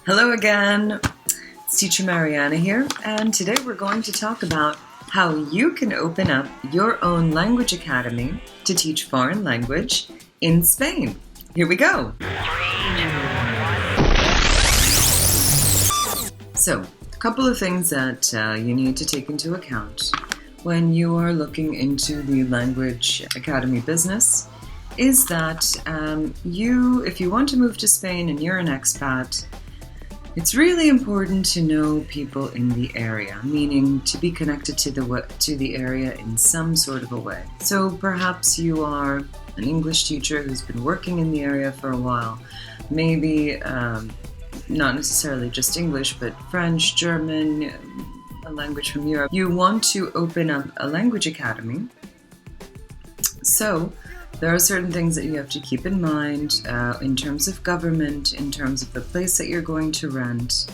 Hello again, it's Teacher Mariana here, and today we're going to talk about how you can open up your own language academy to teach foreign language in Spain. Here we go! So, a couple of things that you need to take into account when you are looking into the language academy business is that if you want to move to Spain and you're an expat, it's really important to know people in the area, meaning to be connected to the area in some sort of a way. So perhaps you are an English teacher who's been working in the area for a while, maybe not necessarily just English, but French, German, a language from Europe. You want to open up a language academy. So there are certain things that you have to keep in mind in terms of government, in terms of the place that you're going to rent,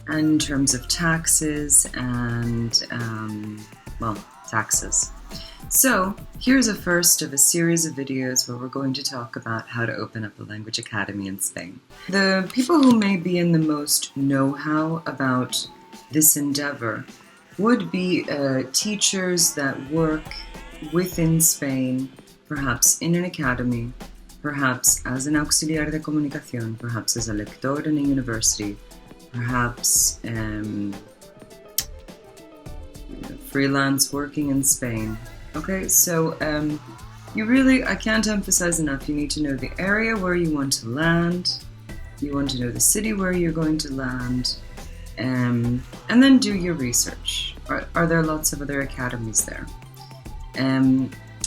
and in terms of taxes and, taxes. So here's a first of a series of videos where we're going to talk about how to open up a language academy in Spain. The people who may be in the most know-how about this endeavor would be teachers that work within Spain, perhaps in an academy, perhaps as an auxiliar de comunicación, perhaps as a lector in a university, perhaps freelance working in Spain. Okay, so I can't emphasize enough, you need to know the area where you want to land, you want to know the city where you're going to land, and then do your research. Are there lots of other academies there?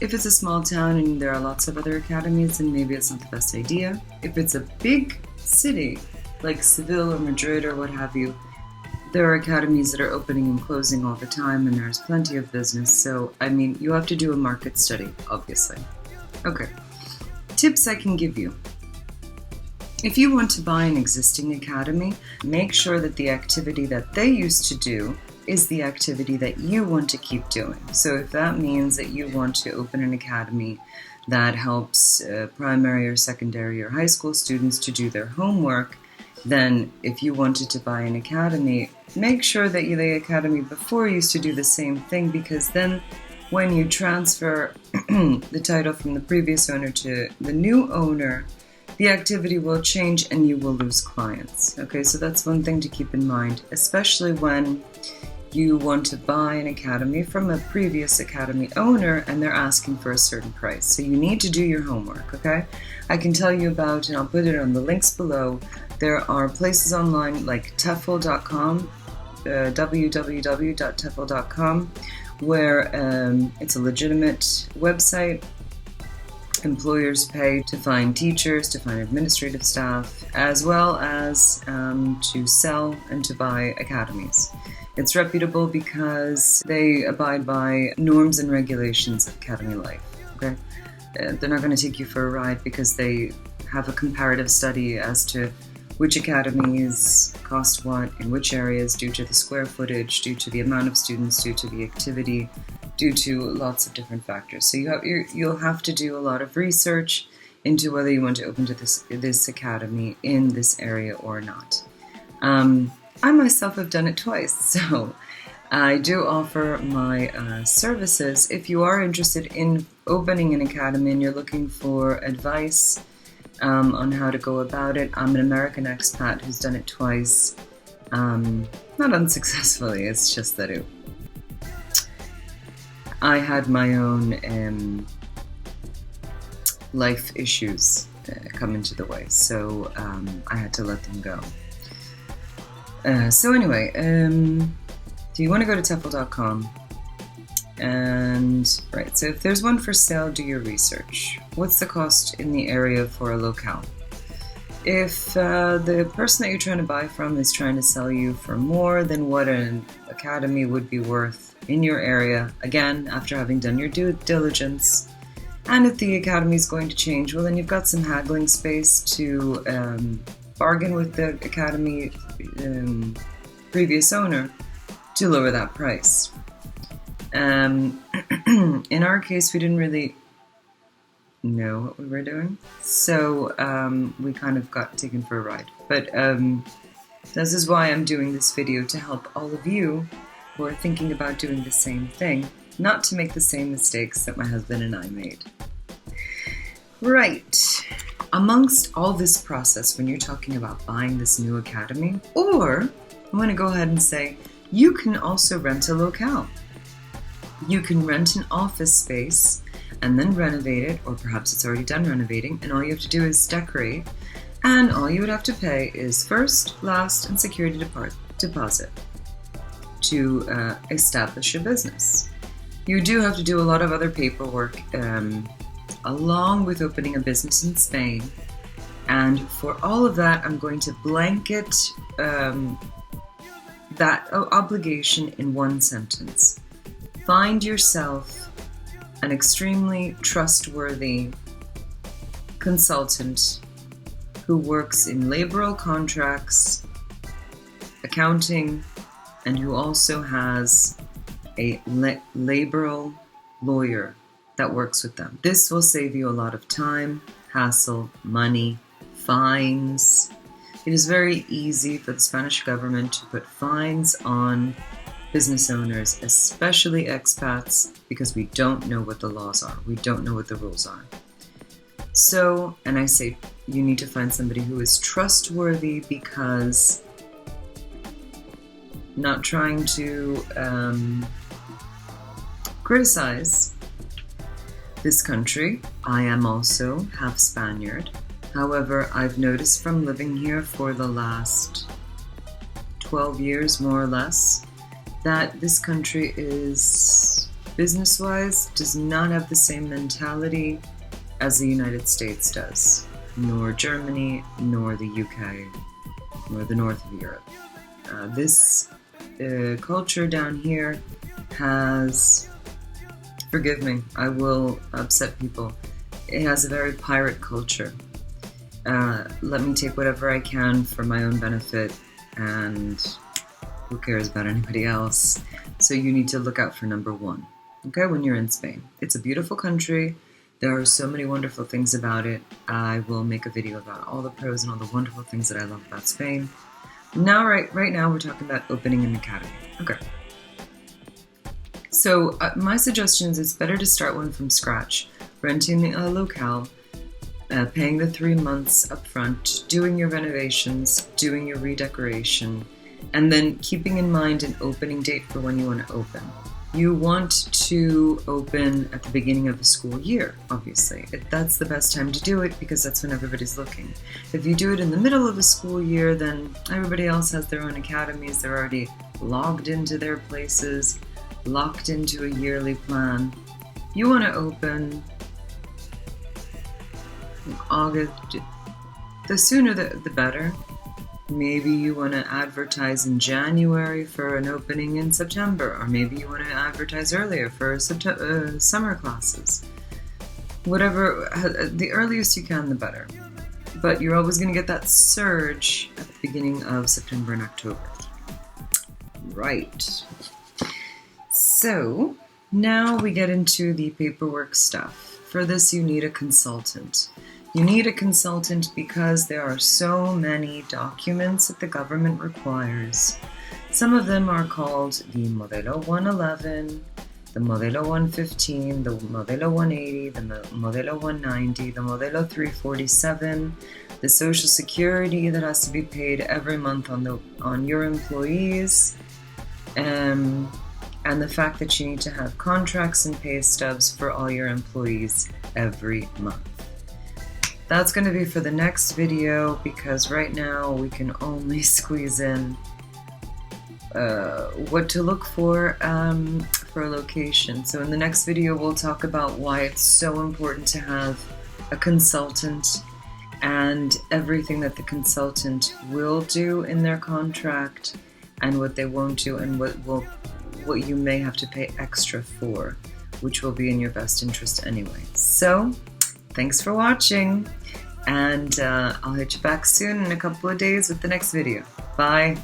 If it's a small town and there are lots of other academies, then maybe it's not the best idea. If it's a big city, like Seville or Madrid or what have you, there are academies that are opening and closing all the time and there's plenty of business. So, you have to do a market study, obviously. Okay, tips I can give you. If you want to buy an existing academy, make sure that the activity that they used to do is the activity that you want to keep doing. So if that means that you want to open an academy that helps primary or secondary or high school students to do their homework, then if you wanted to buy an academy, make sure that the academy before used to do the same thing, because then when you transfer the title from the previous owner to the new owner, the activity will change and you will lose clients. Okay, so that's one thing to keep in mind, especially when you want to buy an academy from a previous academy owner and they're asking for a certain price. So you need to do your homework, okay? I can tell you about, and I'll put it on the links below, there are places online like TEFL.com, www.tefl.com, where it's a legitimate website. Employers pay to find teachers, to find administrative staff, as well as to sell and to buy academies. It's reputable because they abide by norms and regulations of academy life. Okay, they're not going to take you for a ride because they have a comparative study as to which academies cost what in which areas due to the square footage, due to the amount of students, due to the activity, due to lots of different factors. So you'll have to do a lot of research into whether you want to open to this academy in this area or not. I myself have done it twice, so I do offer my services. If you are interested in opening an academy and you're looking for advice on how to go about it, I'm an American expat who's done it twice. Not unsuccessfully, it's just that I had my own life issues come into the way, so I had to let them go. So you want to go to TEFL.com, and so if there's one for sale, do your research. What's the cost in the area for a locale? If the person that you're trying to buy from is trying to sell you for more than what an academy would be worth in your area, again, after having done your due diligence, and if the academy is going to change, well, then you've got some haggling space to bargain with the academy previous owner to lower that price. In our case, we didn't really know what we were doing, so we kind of got taken for a ride. But This is why I'm doing this video, to help all of you who are thinking about doing the same thing, not to make the same mistakes that my husband and I made. Right. Amongst all this process, when you're talking about buying this new academy, or I want to go ahead and say, you can also rent a locale. You can rent an office space and then renovate it, or perhaps it's already done renovating, and all you have to do is decorate, and all you would have to pay is first, last, and security deposit to establish your business. You do have to do a lot of other paperwork along with opening a business in Spain, and for all of that I'm going to blanket that obligation in one sentence. Find yourself an extremely trustworthy consultant who works in laboral contracts, accounting, and who also has a laboral lawyer that works with them. This will save you a lot of time, hassle, money, fines. It is very easy for the Spanish government to put fines on business owners, especially expats, because we don't know what the laws are. We don't know what the rules are. So, and I say you need to find somebody who is trustworthy, because not trying to criticize this country, I am also half Spaniard. However, I've noticed from living here for the last 12 years, more or less, that this country is, business-wise, does not have the same mentality as the United States does, nor Germany, nor the UK, nor the north of Europe. This culture down here has, forgive me, I will upset people, it has a very pirate culture. Let me take whatever I can for my own benefit, and who cares about anybody else? So you need to look out for number one, okay, when you're in Spain. It's a beautiful country. There are so many wonderful things about it. I will make a video about all the pros and all the wonderful things that I love about Spain. Now, right now, we're talking about opening an academy. Okay. So my suggestion is it's better to start one from scratch, renting a locale, paying the 3 months up front, doing your renovations, doing your redecoration, and then keeping in mind an opening date for when you want to open. You want to open at the beginning of the school year, obviously. That's the best time to do it, because that's when everybody's looking. If you do it in the middle of the school year, then everybody else has their own academies. They're already logged into their places, locked into a yearly plan. You want to open in August. The sooner the better. Maybe you want to advertise in January for an opening in September, or maybe you want to advertise earlier for summer classes. Whatever, the earliest you can, the better. But you're always going to get that surge at the beginning of September and October. Right. So, now we get into the paperwork stuff. For this, you need a consultant. You need a consultant because there are so many documents that the government requires. Some of them are called the Modelo 111, the Modelo 115, the Modelo 180, the Modelo 190, the Modelo 347, the Social Security that has to be paid every month on your employees, and the fact that you need to have contracts and pay stubs for all your employees every month. That's going to be for the next video, because right now we can only squeeze in what to look for a location. So in the next video we'll talk about why it's so important to have a consultant and everything that the consultant will do in their contract and what they won't do, and what you may have to pay extra for, which will be in your best interest anyway. So thanks for watching, and I'll hit you back soon in a couple of days with the next video. Bye!